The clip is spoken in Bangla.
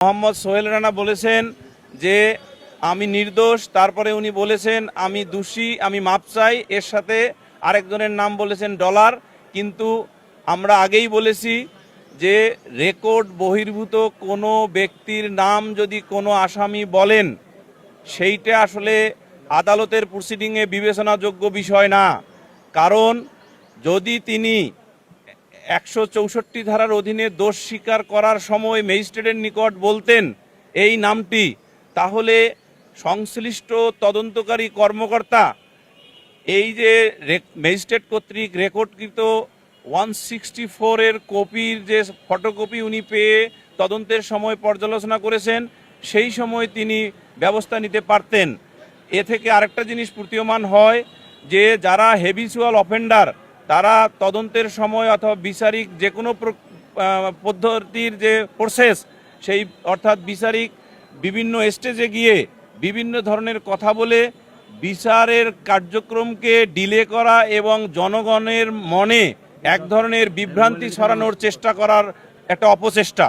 মোহাম্মদ সোহেল রানা বলেছেন যে আমি নির্দোষ, তারপরে উনি বলেছেন আমি দোষী, আমি মাপ চাই, এর সাথে আরেকজনের নাম বলেছেন ডলার। কিন্তু আমরা আগেই বলেছি যে রেকর্ড বহির্ভূত কোনো ব্যক্তির নাম যদি কোনো আসামি বলেন সেইটা আসলে আদালতের প্রসিডিংয়ে বিবেচনাযোগ্য বিষয় না। কারণ যদি তিনি 164 ধারার অধীনে দোষ স্বীকার করার সময় ম্যাজিস্ট্রেটের নিকট বলতেন এই নামটি, তাহলে সংশ্লিষ্ট তদন্তকারী কর্মকর্তা এই যে ম্যাজিস্ট্রেট কর্তৃক রেকর্ডকৃত 164-এর কপির যে ফটোকপি উনি পেয়ে তদন্তের সময় পর্যালোচনা করেছেন, সেই সময় তিনি ব্যবস্থা নিতে পারতেন। এ থেকে আরেকটা জিনিস প্রতীয়মান হয় যে যারা হ্যাবিচুয়াল অফেন্ডার তারা তদন্তের সময় অথবা বিচারিক যে কোনো পদ্ধতির যে প্রসেস, সেই অর্থাৎ বিচারিক বিভিন্ন স্টেজে গিয়ে বিভিন্ন ধরনের কথা বলে বিচারের কার্যক্রমকে ডিলে করা এবং জনগণের মনে এক ধরনের বিভ্রান্তি ছড়ানোর চেষ্টা করার একটা অপচেষ্টা।